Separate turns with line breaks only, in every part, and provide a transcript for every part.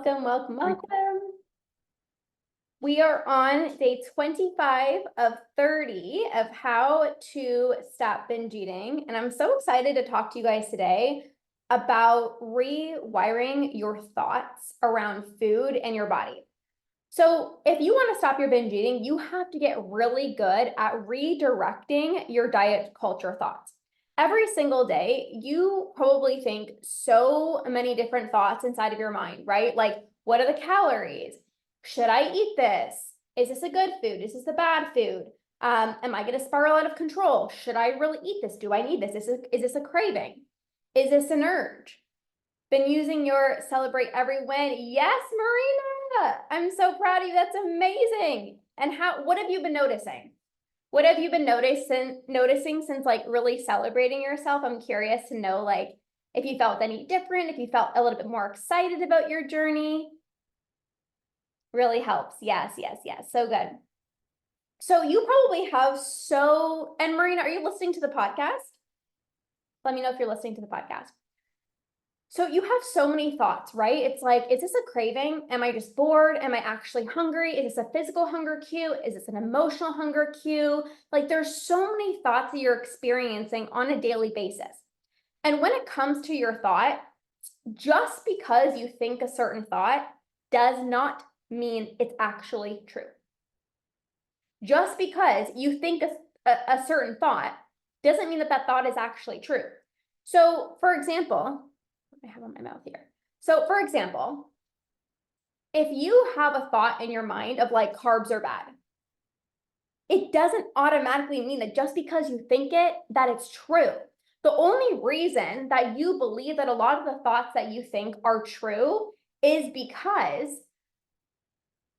Welcome, welcome, welcome. We are on day 25 of 30 of how to stop binge eating. And I'm so excited to talk to you guys today about rewiring your thoughts around food and your body. So if you want to stop your binge eating, you have to get really good at redirecting your diet culture thoughts. Every single day, you probably think so many different thoughts inside of your mind, right? Like, what are the calories? Should I eat this? Is this a good food? Is this a bad food? Am I going to spiral out of control? Should I really eat this? Do I need this? Is this a craving? Is this an urge? Been using your celebrate every win? Yes, Marina. I'm so proud of you. That's amazing. And what have you been noticing? What have you been noticing since like really celebrating yourself? I'm curious to know like if you felt any different, if you felt a little bit more excited about your journey. Really helps. Yes, yes, yes. So good. So you probably have and Marina, are you listening to the podcast? Let me know if you're listening to the podcast. So you have so many thoughts, right? It's like, is this a craving? Am I just bored? Am I actually hungry? Is this a physical hunger cue? Is this an emotional hunger cue? Like there's so many thoughts that you're experiencing on a daily basis. And when it comes to your thought, just because you think a certain thought does not mean it's actually true. Just because you think a certain thought doesn't mean that that thought is actually true. So for example, I have on my mouth here. So for example, if you have a thought in your mind of like carbs are bad, it doesn't automatically mean that just because you think it, that it's true. The only reason that you believe that a lot of the thoughts that you think are true is because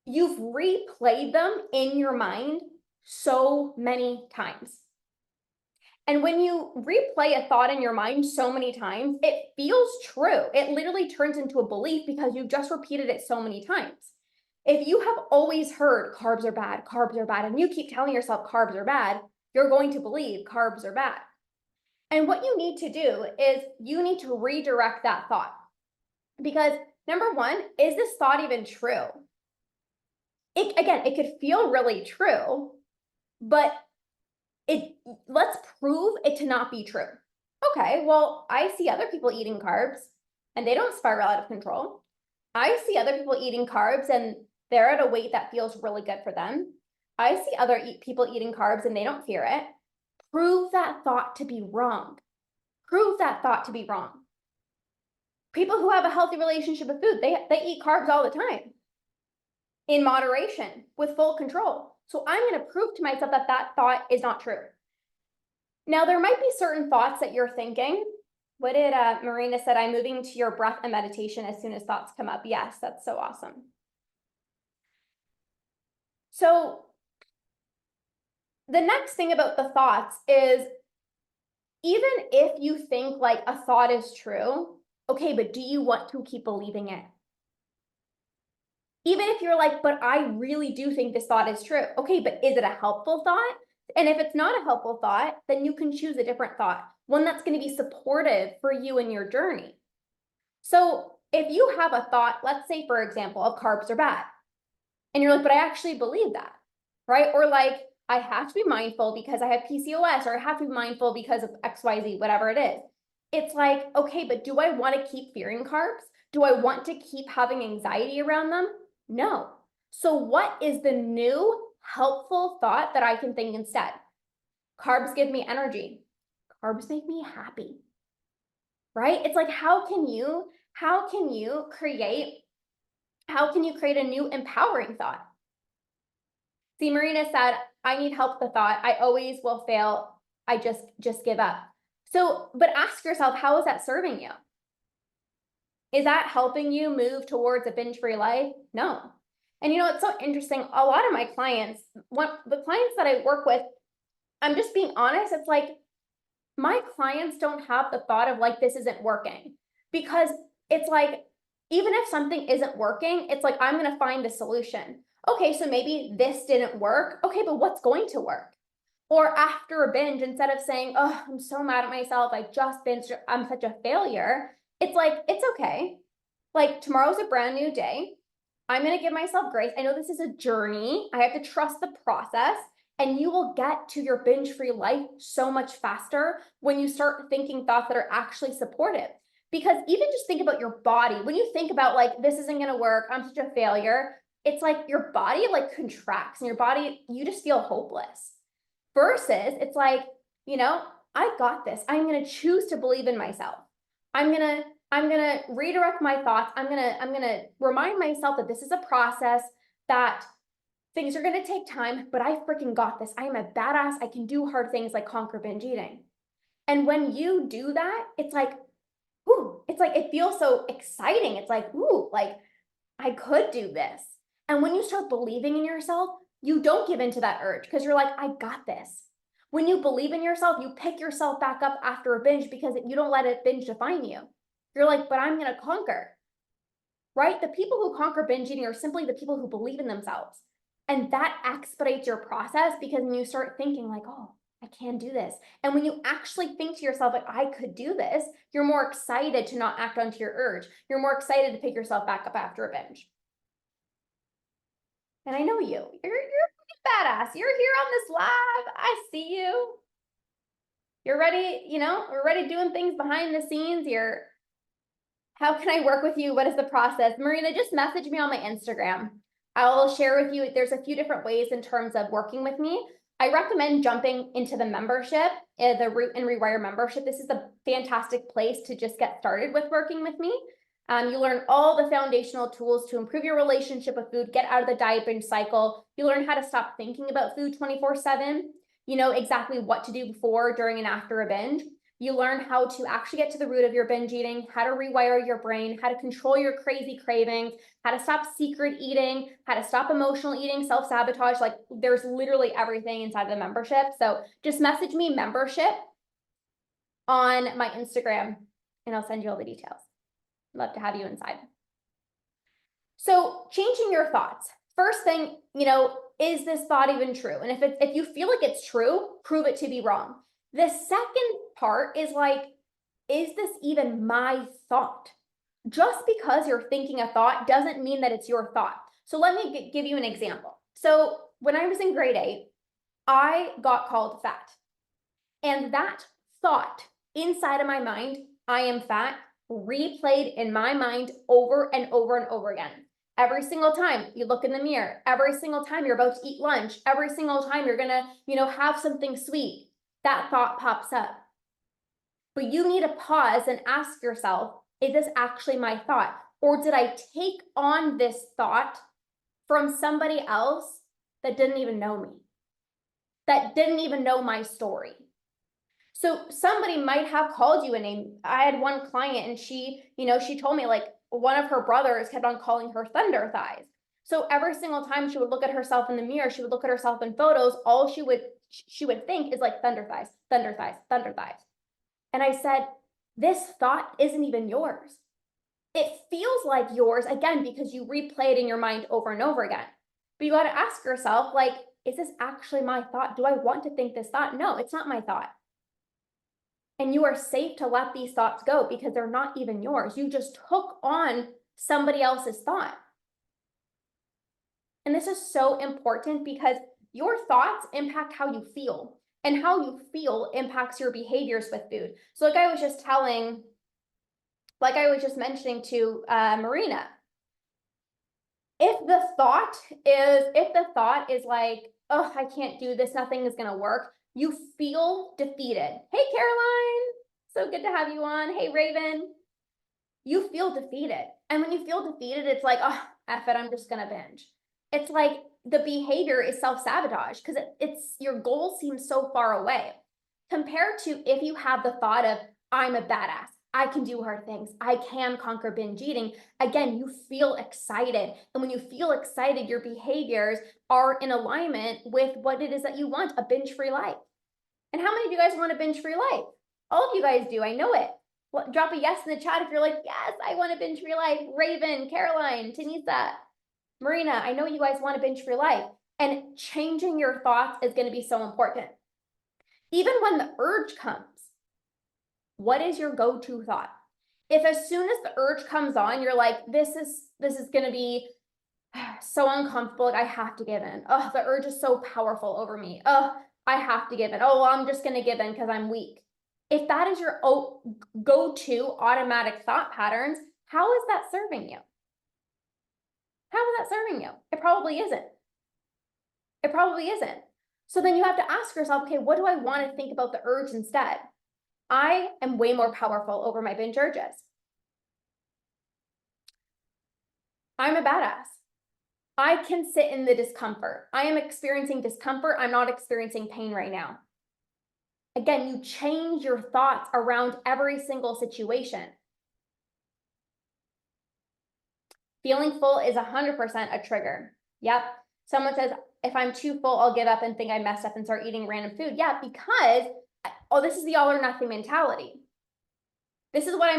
you've replayed them in your mind so many times. And when you replay a thought in your mind so many times, it feels true. It literally turns into a belief because you've just repeated it so many times. If you have always heard carbs are bad, and you keep telling yourself carbs are bad, you're going to believe carbs are bad. And what you need to do is you need to redirect that thought. Because number one, is this thought even true? It could feel really true, but let's prove it to not be true. Okay, well, I see other people eating carbs and they don't spiral out of control. I see other people eating carbs and they're at a weight that feels really good for them. I see other people eating carbs and they don't fear it. Prove that thought to be wrong. Prove that thought to be wrong. People who have a healthy relationship with food, they eat carbs all the time in moderation with full control. So I'm going to prove to myself that that thought is not true. Now, there might be certain thoughts that you're thinking. What did Marina said? I'm moving to your breath and meditation as soon as thoughts come up. Yes, that's so awesome. So the next thing about the thoughts is even if you think like a thought is true, okay, but do you want to keep believing it? Even if you're like, but I really do think this thought is true. Okay, but is it a helpful thought? And if it's not a helpful thought, then you can choose a different thought, one that's going to be supportive for you in your journey. So if you have a thought, let's say, for example, of carbs are bad, and you're like, but I actually believe that, right? Or like, I have to be mindful because I have PCOS, or I have to be mindful because of XYZ, whatever it is. It's like, okay, but do I want to keep fearing carbs? Do I want to keep having anxiety around them? No. So what is the new helpful thought that I can think instead? Carbs give me energy. Carbs make me happy, right? It's like, how can you create a new empowering thought? See, Marina said, I need help with the thought. I always will fail. I just give up. So, but ask yourself, how is that serving you? Is that helping you move towards a binge-free life? No. And you know, it's so interesting. A lot of my clients, the clients that I work with, I'm just being honest, it's like my clients don't have the thought of like, this isn't working. Because it's like, even if something isn't working, it's like, I'm going to find a solution. Okay, so maybe this didn't work. Okay, but what's going to work? Or after a binge, instead of saying, oh, I'm so mad at myself, I just binged, I'm such a failure. It's like, it's okay. Like tomorrow's a brand new day. I'm going to give myself grace. I know this is a journey. I have to trust the process, and you will get to your binge-free life so much faster when you start thinking thoughts that are actually supportive. Because even just think about your body. When you think about like, this isn't going to work, I'm such a failure, it's like your body like contracts and your body, you just feel hopeless. Versus it's like, I got this. I'm going to choose to believe in myself. I'm gonna redirect my thoughts. I'm gonna remind myself that this is a process, that things are gonna take time, but I freaking got this. I am a badass. I can do hard things like conquer binge eating. And when you do that, it's like, ooh, it's like it feels so exciting. It's like, ooh, like I could do this. And when you start believing in yourself, you don't give into that urge because you're like, I got this. When you believe in yourself, you pick yourself back up after a binge because you don't let a binge define you. You're like, but I'm going to conquer, right? The people who conquer binge eating are simply the people who believe in themselves. And that expedites your process because when you start thinking like, oh, I can do this. And when you actually think to yourself, like, I could do this, you're more excited to not act onto your urge. You're more excited to pick yourself back up after a binge. And I know you're a badass. You're here on this live. I see you. You're ready, we're ready doing things behind the scenes. How can I work with you? What is the process? Marina, just message me on my Instagram. I'll share with you, there's a few different ways in terms of working with me. I recommend jumping into the membership, the Root and Rewire membership. This is a fantastic place to just get started with working with me. You learn all the foundational tools to improve your relationship with food, get out of the diet binge cycle. You learn how to stop thinking about food 24/7. You know exactly what to do before, during, and after a binge. You learn how to actually get to the root of your binge eating, how to rewire your brain, how to control your crazy cravings, how to stop secret eating, how to stop emotional eating, self-sabotage. Like there's literally everything inside of the membership. So just message me membership on my Instagram and I'll send you all the details. Love to have you inside. So changing your thoughts. First thing, is this thought even true? And if you feel like it's true, prove it to be wrong. The second part is like, is this even my thought? Just because you're thinking a thought doesn't mean that it's your thought. So let me give you an example. So when I was in grade 8, I got called fat. And that thought inside of my mind, I am fat, replayed in my mind over and over and over again. Every single time you look in the mirror, every single time you're about to eat lunch, every single time you're gonna, have something sweet, that thought pops up. But you need to pause and ask yourself, is this actually my thought? Or did I take on this thought from somebody else that didn't even know me, that didn't even know my story? So somebody might have called you a name. I had one client and she told me like one of her brothers kept on calling her thunder thighs. So every single time she would look at herself in the mirror, she would look at herself in photos, all she would think is like thunder thighs, thunder thighs, thunder thighs. And I said, this thought isn't even yours. It feels like yours, again, because you replay it in your mind over and over again. But you got to ask yourself, like, is this actually my thought? Do I want to think this thought? No, it's not my thought. And you are safe to let these thoughts go because they're not even yours. You just took on somebody else's thought. And this is so important because your thoughts impact how you feel, and how you feel impacts your behaviors with food. So like I was just mentioning to Marina, if the thought is like, oh, I can't do this, nothing is going to work, you feel defeated. Hey, Caroline, so good to have you on. Hey, Raven, you feel defeated. And when you feel defeated, it's like, oh, F it, I'm just going to binge. It's like the behavior is self-sabotage because it's your goal seems so far away compared to if you have the thought of, I'm a badass, I can do hard things, I can conquer binge eating. Again, you feel excited. And when you feel excited, your behaviors are in alignment with what it is that you want, a binge-free life. And how many of you guys want a binge-free life? All of you guys do, I know it. Drop a yes in the chat if you're like, yes, I want a binge-free life. Raven, Caroline, Tanisa, Marina, I know you guys want a binge-free life. And changing your thoughts is going to be so important. Even when the urge comes, what is your go-to thought? If as soon as the urge comes on, you're like, this is gonna be so uncomfortable, like I have to give in. Oh, the urge is so powerful over me. Oh, I have to give in. Oh, well, I'm just gonna give in because I'm weak. If that is your go-to automatic thought patterns, how is that serving you? How is that serving you? It probably isn't. It probably isn't. So then you have to ask yourself, okay, what do I want to think about the urge instead? I am way more powerful over my binge urges. I'm a badass. I can sit in the discomfort. I am experiencing discomfort. I'm not experiencing pain right now. Again, you change your thoughts around every single situation. Feeling full is 100% a trigger. Yep. Someone says, if I'm too full, I'll give up and think I messed up and start eating random food. Yeah, because, oh, this is the all or nothing mentality. This is what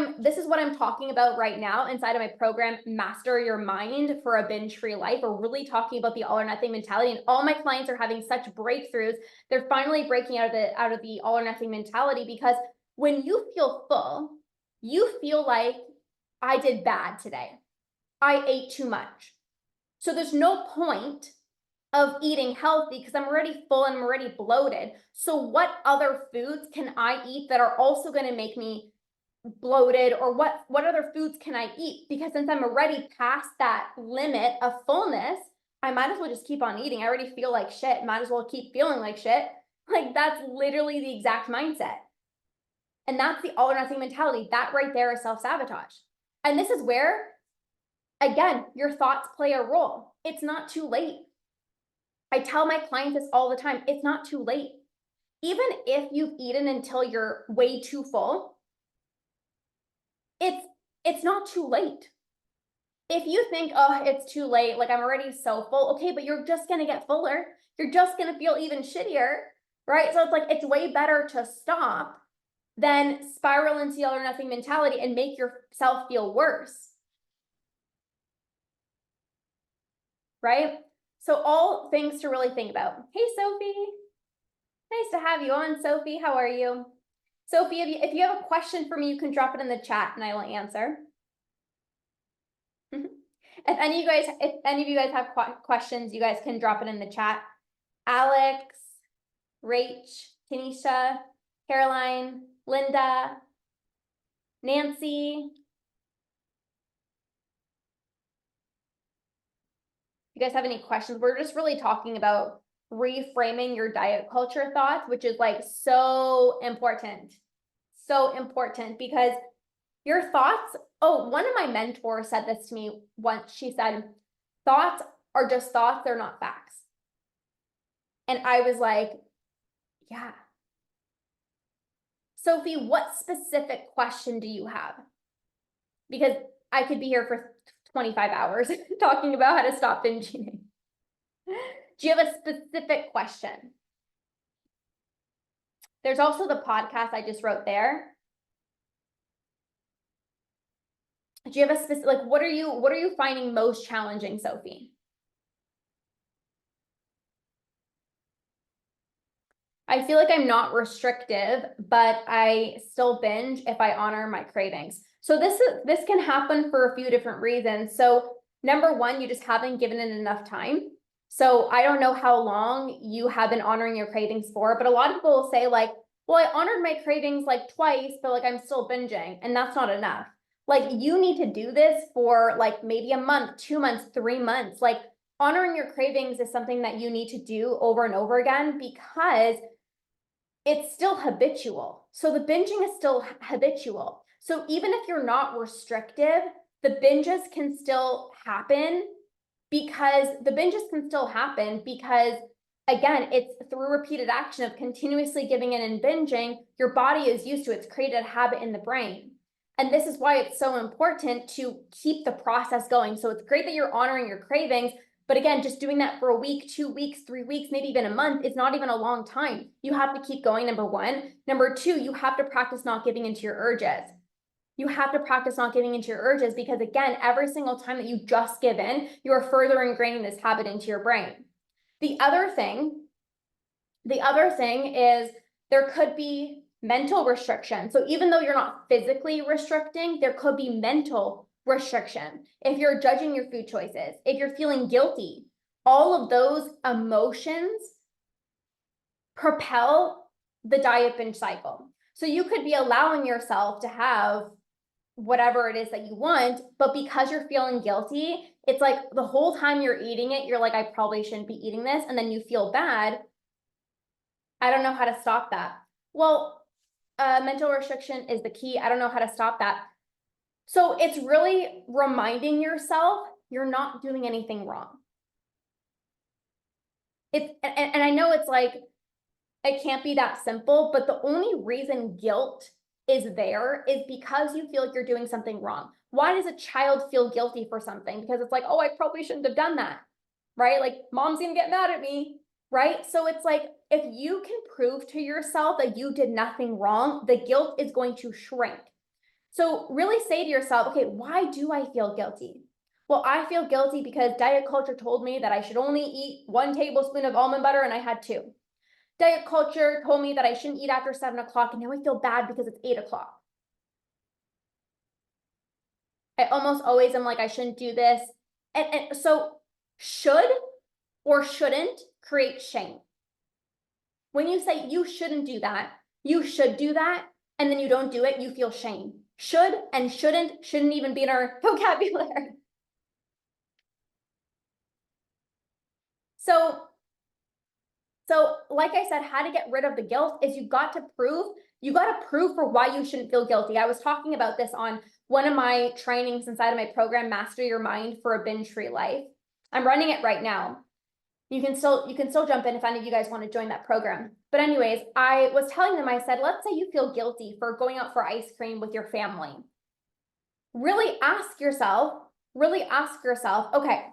I'm talking about right now inside of my program, Master Your Mind for a Binge-Free Life. We're really talking about the all or nothing mentality, and all my clients are having such breakthroughs. They're finally breaking out of the all or nothing mentality, because when you feel full, you feel like, I did bad today. I ate too much. So there's no point of eating healthy because I'm already full and I'm already bloated. So what other foods can I eat that are also going to make me bloated, or what other foods can I eat? Because since I'm already past that limit of fullness, I might as well just keep on eating. I already feel like shit. Might as well keep feeling like shit. Like, that's literally the exact mindset. And that's the all or nothing mentality. That right there is self-sabotage. And this is where, again, your thoughts play a role. It's not too late. I tell my clients this all the time. It's not too late. Even if you've eaten until you're way too full, it's not too late. If you think, oh, it's too late, like I'm already so full, okay, but you're just gonna get fuller. You're just gonna feel even shittier, right? So it's like, it's way better to stop than spiral into the all or nothing mentality and make yourself feel worse, right? So all things to really think about. Hey, Sophie. Nice to have you on, Sophie. How are you? Sophie, if you have a question for me, you can drop it in the chat and I will answer. If any of you guys have questions, you guys can drop it in the chat. Alex, Rach, Tanisha, Caroline, Linda, Nancy. If you guys have any questions, we're just really talking about reframing your diet culture thoughts, which is like so important. So important, because your thoughts, oh, one of my mentors said this to me once. She said, thoughts are just thoughts, they're not facts. And I was like, yeah. Sophie, what specific question do you have? Because I could be here for 25 hours talking about how to stop binge eating. Do you have a specific question? There's also the podcast I just wrote there. Do you have a specific, like, what are you finding most challenging, Sophie? I feel like I'm not restrictive, but I still binge if I honor my cravings. So this can happen for a few different reasons. So number one, you just haven't given it enough time. So I don't know how long you have been honoring your cravings for, but a lot of people will say like, well, I honored my cravings like twice, but like I'm still binging, and that's not enough. Like, you need to do this for like maybe a month, 2 months, 3 months. Like, honoring your cravings is something that you need to do over and over again, because it's still habitual. So the binging is still habitual. So even if you're not restrictive, the binges can still happen, because again, it's through repeated action of continuously giving in and binging, your body is used to it. It's created a habit in the brain. And this is why it's so important to keep the process going. So it's great that you're honoring your cravings, but again, just doing that for a week, 2 weeks, 3 weeks, maybe even a month, is not even a long time. You have to keep going, number one. Number two, you have to practice not giving into your urges. You have to practice not giving into your urges, because again, every single time that you just give in, you are further ingraining this habit into your brain. The other thing is there could be mental restriction. So even though you're not physically restricting, there could be mental restriction. If you're judging your food choices, if you're feeling guilty, all of those emotions propel the diet binge cycle. So you could be allowing yourself to have whatever it is that you want, but because you're feeling guilty, it's like the whole time you're eating it, you're like, I probably shouldn't be eating this. And then you feel bad. I don't know how to stop that. Well, mental restriction is the key. I don't know how to stop that. So it's really reminding yourself you're not doing anything wrong. And I know it's like, it can't be that simple, but the only reason guilt is there is because you feel like you're doing something wrong. Why does a child feel guilty for something? Because it's like, oh, I probably shouldn't have done that, right? Like, mom's gonna get mad at me, right? So it's like, if you can prove to yourself that you did nothing wrong, the guilt is going to shrink. So really say to yourself, okay, why do I feel guilty? Well, I feel guilty because diet culture told me that I should only eat 1 tablespoon of almond butter and I had 2. Diet culture told me that I shouldn't eat after 7 o'clock, and now I feel bad because it's 8 o'clock. I almost always am like, I shouldn't do this. And so should or shouldn't create shame. When you say you shouldn't do that, you should do that, and then you don't do it, you feel shame. Should and shouldn't even be in our vocabulary. So like I said, how to get rid of the guilt is you got to prove for why you shouldn't feel guilty. I was talking about this on one of my trainings inside of my program, Master Your Mind for a Binge-Free Life. I'm running it right now. You can still jump in if any of you guys want to join that program. But anyways, I was telling them, I said, let's say you feel guilty for going out for ice cream with your family. Really ask yourself, okay,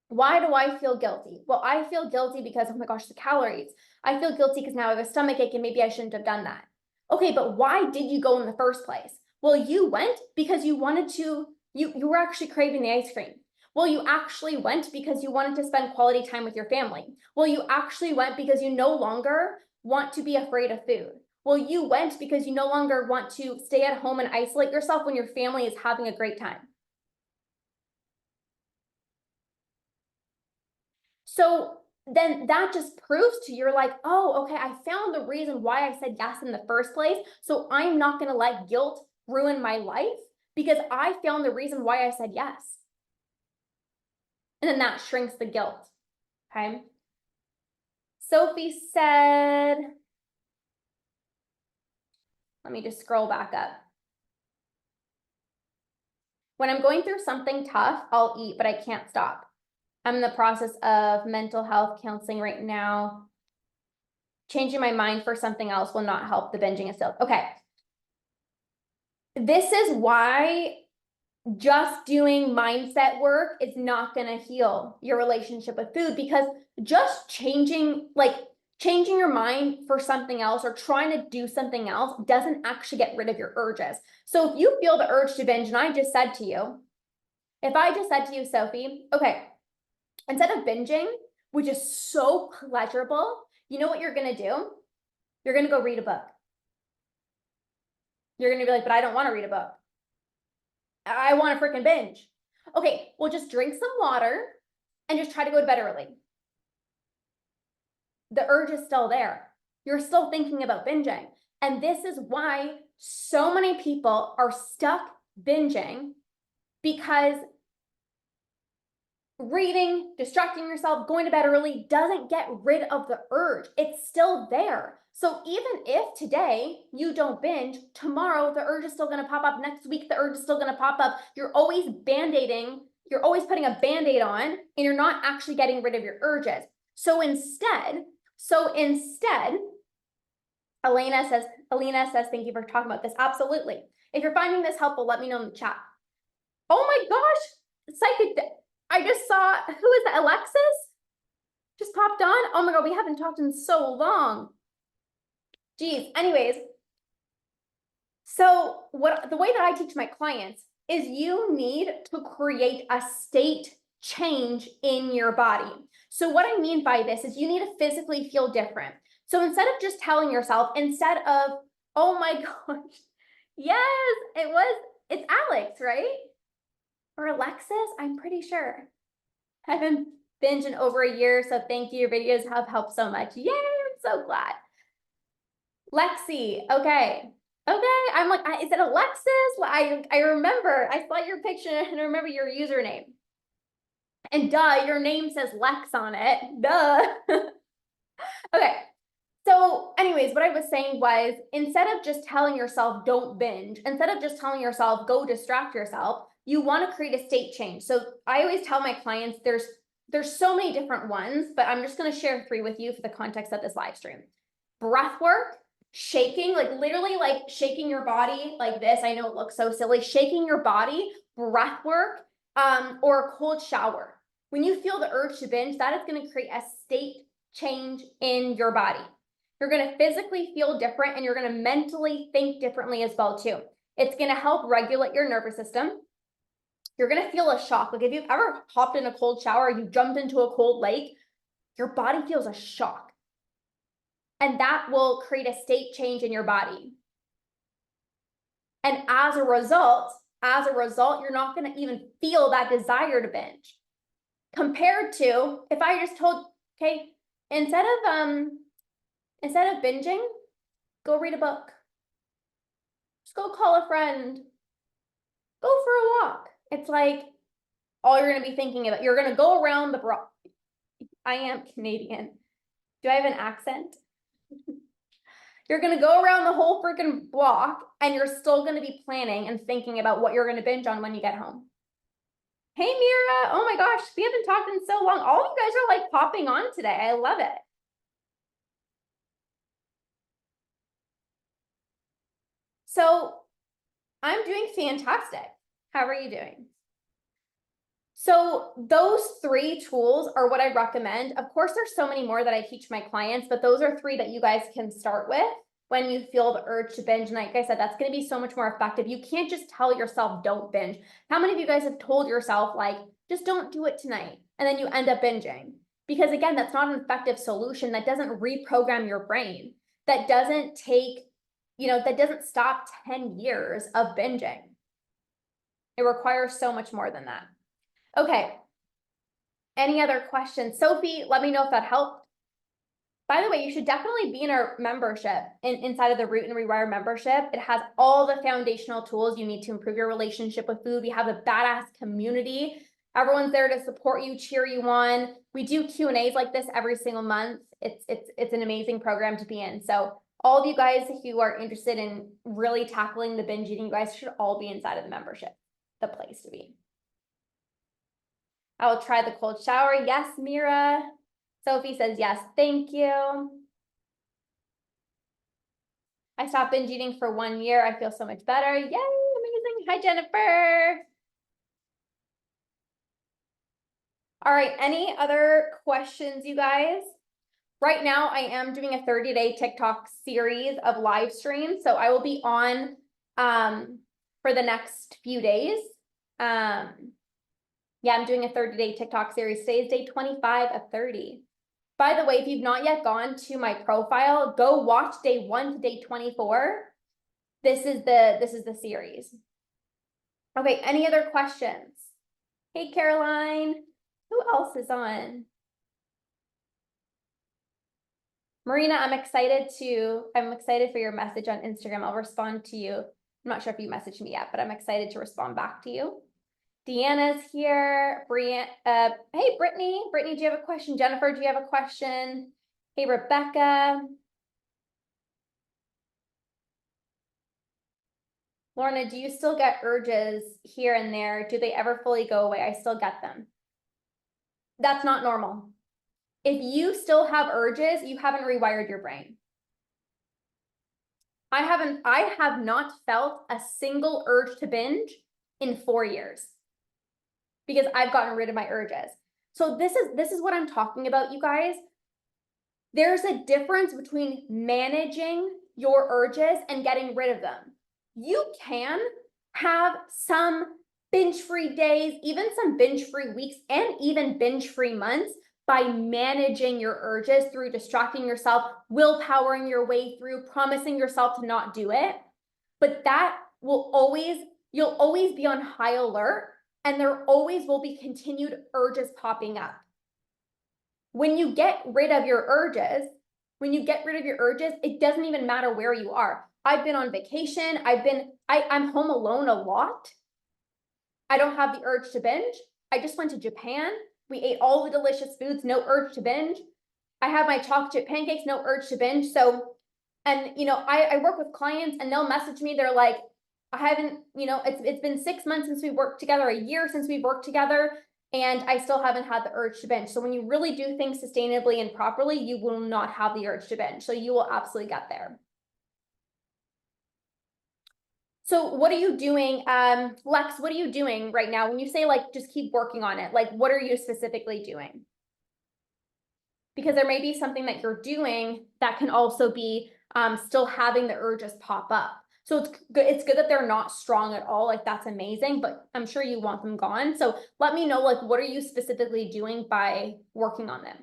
why do I feel guilty? Well, I feel guilty because, oh my gosh, the calories. I feel guilty because now I have a stomachache and maybe I shouldn't have done that. Okay, but why did you go in the first place? Well, you went because you wanted to, you were actually craving the ice cream. Well, you actually went because you wanted to spend quality time with your family. Well, you actually went because you no longer want to be afraid of food. Well, you went because you no longer want to stay at home and isolate yourself when your family is having a great time. So then that just proves to you're like, oh, okay, I found the reason why I said yes in the first place. So I'm not going to let guilt ruin my life because I found the reason why I said yes. And then that shrinks the guilt. Okay. Sophie said, let me just scroll back up. When I'm going through something tough, I'll eat, but I can't stop. I'm in the process of mental health counseling right now. Changing my mind for something else will not help the binging itself. Okay. This is why just doing mindset work is not going to heal your relationship with food, because just changing your mind for something else or trying to do something else doesn't actually get rid of your urges. So if you feel the urge to binge, and I just said to you, Sophie, okay, instead of binging, which is so pleasurable, you know what you're going to do? You're going to go read a book. You're going to be like, but I don't want to read a book. I want to freaking binge. Okay, well, just drink some water and just try to go to bed early. The urge is still there. You're still thinking about binging. And this is why so many people are stuck binging, because reading, distracting yourself, going to bed early doesn't get rid of the urge. It's still there. So even if today you don't binge, tomorrow the urge is still going to pop up. Next week, the urge is still going to pop up. You're always band-aiding. You're always putting a band-aid on, and you're not actually getting rid of your urges. So instead, Alina says, thank you for talking about this. Absolutely. If you're finding this helpful, let me know in the chat. Oh my gosh, psychic. I just saw, who is that? Alexis just popped on. Oh my God, we haven't talked in so long. Geez, anyways. So the way that I teach my clients is you need to create a state change in your body. So what I mean by this is you need to physically feel different. So instead of just telling yourself, instead of Oh my gosh. Yes, it's Alex, right? Or Alexis, I'm pretty sure. I've been binging over a year, so thank you. Your videos have helped so much. Yay, I'm so glad. Lexi, okay. Okay, I'm like, is it Alexis? I remember, I saw your picture and I remember your username. And duh, your name says Lex on it. Duh. Okay. So anyways, what I was saying was, instead of just telling yourself don't binge, instead of just telling yourself go distract yourself, you want to create a state change. So I always tell my clients there's so many different ones, but I'm just going to share 3 with you for the context of this live stream. Breath work, shaking, like literally like shaking your body like this. I know it looks so silly. Shaking your body, breath work, or a cold shower. When you feel the urge to binge, that is going to create a state change in your body. You're going to physically feel different and you're going to mentally think differently as well too. It's going to help regulate your nervous system. You're going to feel a shock. Like if you've ever hopped in a cold shower, you jumped into a cold lake, your body feels a shock. And that will create a state change in your body. And as a result, you're not going to even feel that desire to binge. Compared to if I just told, okay, instead of binging, go read a book. Just go call a friend. Go for a walk. It's like all you're going to be thinking about. You're going to go around the block. I am Canadian. Do I have an accent? You're going to go around the whole freaking block and you're still going to be planning and thinking about what you're going to binge on when you get home. Hey, Mira. Oh my gosh, we haven't talked in so long. All of you guys are like popping on today. I love it. So I'm doing fantastic. How are you doing? So those 3 tools are what I recommend. Of course, there's so many more that I teach my clients, but those are 3 that you guys can start with when you feel the urge to binge. And like I said, that's going to be so much more effective. You can't just tell yourself don't binge. How many of you guys have told yourself like, just don't do it tonight, and then you end up binging? Because again, that's not an effective solution. That doesn't reprogram your brain. That doesn't that doesn't stop 10 years of binging. It requires so much more than that. Okay. Any other questions? Sophie, let me know if that helped. By the way, you should definitely be in our membership, inside of the Root and Rewire membership. It has all the foundational tools you need to improve your relationship with food. We have a badass community. Everyone's there to support you, cheer you on. We do Q&As like this every single month. It's an amazing program to be in. So all of you guys who are interested in really tackling the binge eating, you guys should all be inside of the membership, the place to be. I will try the cold shower. Yes, Mira. Sophie says yes, thank you. I stopped binge eating for 1 year. I feel so much better. Yay, amazing. Hi, Jennifer. All right, any other questions, you guys? Right now, I am doing a 30-day TikTok series of live streams. So I will be on for the next few days. Yeah, I'm doing a 30-day TikTok series. Today is day 25 of 30. By the way, if you've not yet gone to my profile, go watch day 1 to day 24. This is the series. Okay, any other questions? Hey, Caroline. Who else is on? Marina, I'm excited for your message on Instagram. I'll respond to you. I'm not sure if you messaged me yet, but I'm excited to respond back to you. Deanna's here. Hey, Brittany. Brittany, do you have a question? Jennifer, do you have a question? Hey, Rebecca. Lorna, do you still get urges here and there? Do they ever fully go away? I still get them. That's not normal. If you still have urges, you haven't rewired your brain. I have not felt a single urge to binge in 4 years because I've gotten rid of my urges. So this is what I'm talking about, you guys. There's a difference between managing your urges and getting rid of them. You can have some binge-free days, even some binge-free weeks, and even binge-free months, by managing your urges through distracting yourself, willpowering your way through, promising yourself to not do it. But that will always, you'll always be on high alert, and there always will be continued urges popping up. When you get rid of your urges, it doesn't even matter where you are. I've been on vacation. I'm home alone a lot. I don't have the urge to binge. I just went to Japan. We ate all the delicious foods, no urge to binge. I have my chocolate chip pancakes, no urge to binge. So, and I work with clients and they'll message me. They're like, I haven't, it's been 6 months since we worked together, a year since we worked together, and I still haven't had the urge to binge. So when you really do things sustainably and properly, you will not have the urge to binge. So you will absolutely get there. So what are you doing, Lex, what are you doing right now? When you say like, just keep working on it, like what are you specifically doing? Because there may be something that you're doing that can also be still having the urges pop up. So it's good that they're not strong at all. Like that's amazing, but I'm sure you want them gone. So let me know, like, what are you specifically doing by working on them?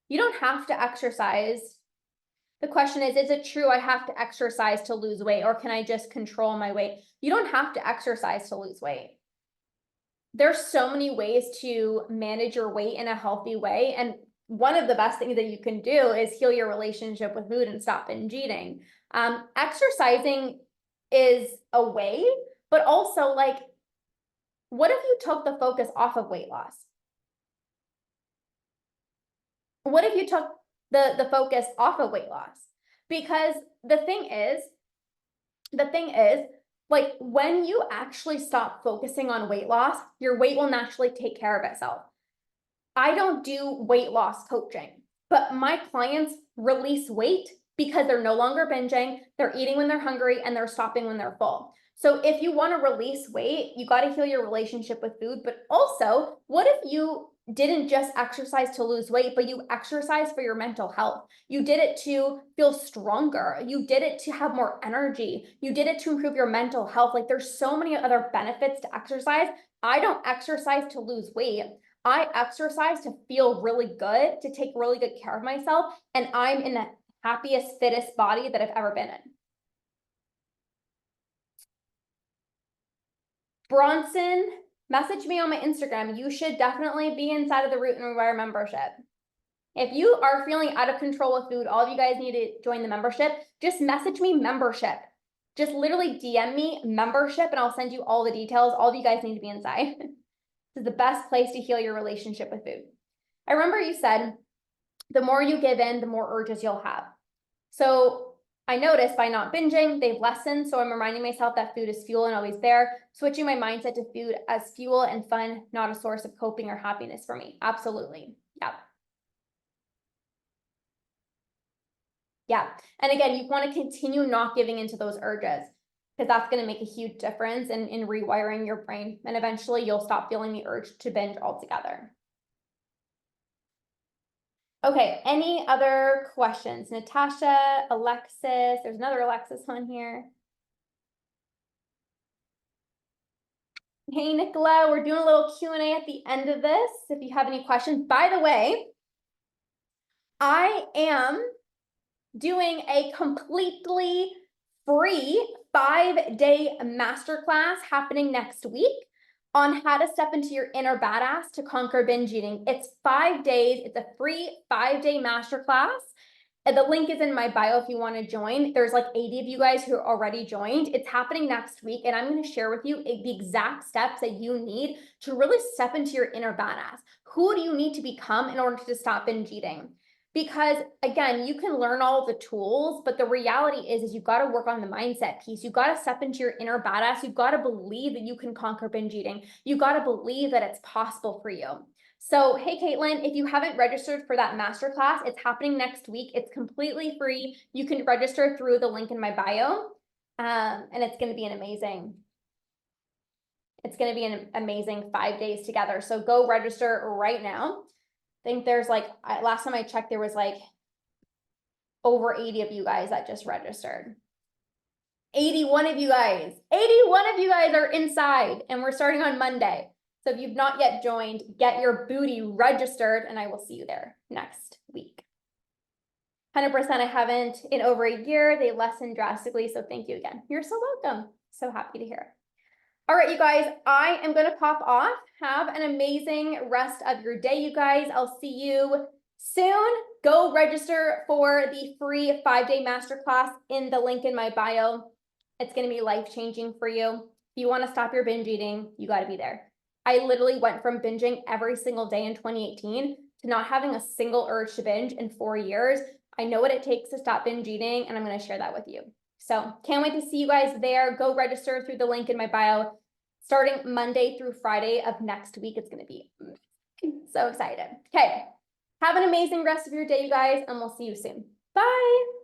You don't have to exercise. The question is it true I have to exercise to lose weight, or can I just control my weight? You don't have to exercise to lose weight. There's so many ways to manage your weight in a healthy way. And one of the best things that you can do is heal your relationship with food and stop binge eating. Exercising is a way, but also like, what if you took the focus off of weight loss? What if you took the focus off of weight loss? Because the thing is, like when you actually stop focusing on weight loss, your weight will naturally take care of itself. I don't do weight loss coaching, but my clients release weight because they're no longer binging, they're eating when they're hungry, and they're stopping when they're full. So if you want to release weight, you got to heal your relationship with food. But also, what if you didn't just exercise to lose weight, but you exercise for your mental health? You did it to feel stronger. You did it to have more energy. You did it to improve your mental health. Like there's so many other benefits to exercise. I don't exercise to lose weight. I exercise to feel really good, to take really good care of myself, and I'm in the happiest, fittest body that I've ever been in. Bronson, message me on my Instagram. You should definitely be inside of the Root and Rewire membership. If you are feeling out of control with food, all of you guys need to join the membership. Just message me membership. Just literally DM me membership and I'll send you all the details. All of you guys need to be inside. This is the best place to heal your relationship with food. I remember you said, the more you give in, the more urges you'll have. So I noticed by not binging, they've lessened. So I'm reminding myself that food is fuel and always there, switching my mindset to food as fuel and fun, not a source of coping or happiness for me. Absolutely. Yeah. Yeah. And again, you want to continue not giving into those urges because that's going to make a huge difference in rewiring your brain. And eventually you'll stop feeling the urge to binge altogether. Okay, any other questions? Natasha, Alexis, there's another Alexis on here. Hey, Nicola, we're doing a little Q&A at the end of this. If you have any questions, by the way, I am doing a completely free 5-day masterclass happening next week on how to step into your inner badass to conquer binge eating. It's 5 days. It's a free 5-day masterclass. And the link is in my bio if you want to join. There's like 80 of you guys who are already joined. It's happening next week, and I'm going to share with you the exact steps that you need to really step into your inner badass. Who do you need to become in order to stop binge eating? Because again, you can learn all the tools, but the reality is you've got to work on the mindset piece. You've got to step into your inner badass. You've got to believe that you can conquer binge eating. You've got to believe that it's possible for you. So, hey, Caitlin, if you haven't registered for that masterclass, it's happening next week. It's completely free. You can register through the link in my bio, and it's going to be an amazing 5 days together. So go register right now. I think there's like, last time I checked, there was like over 80 of you guys that just registered. 81 of you guys. 81 of you guys are inside, and we're starting on Monday. So if you've not yet joined, get your booty registered, and I will see you there next week. 100% I haven't in over a year. They lessened drastically, so thank you again. You're so welcome. So happy to hear. All right, you guys, I am going to pop off. Have an amazing rest of your day, you guys. I'll see you soon. Go register for the free 5-day masterclass in the link in my bio. It's going to be life-changing for you. If you want to stop your binge eating, you got to be there. I literally went from binging every single day in 2018 to not having a single urge to binge in 4 years. I know what it takes to stop binge eating, and I'm going to share that with you. So can't wait to see you guys there. Go register through the link in my bio. Starting Monday through Friday of next week, it's going to be so excited. Okay, have an amazing rest of your day, you guys, and we'll see you soon. Bye.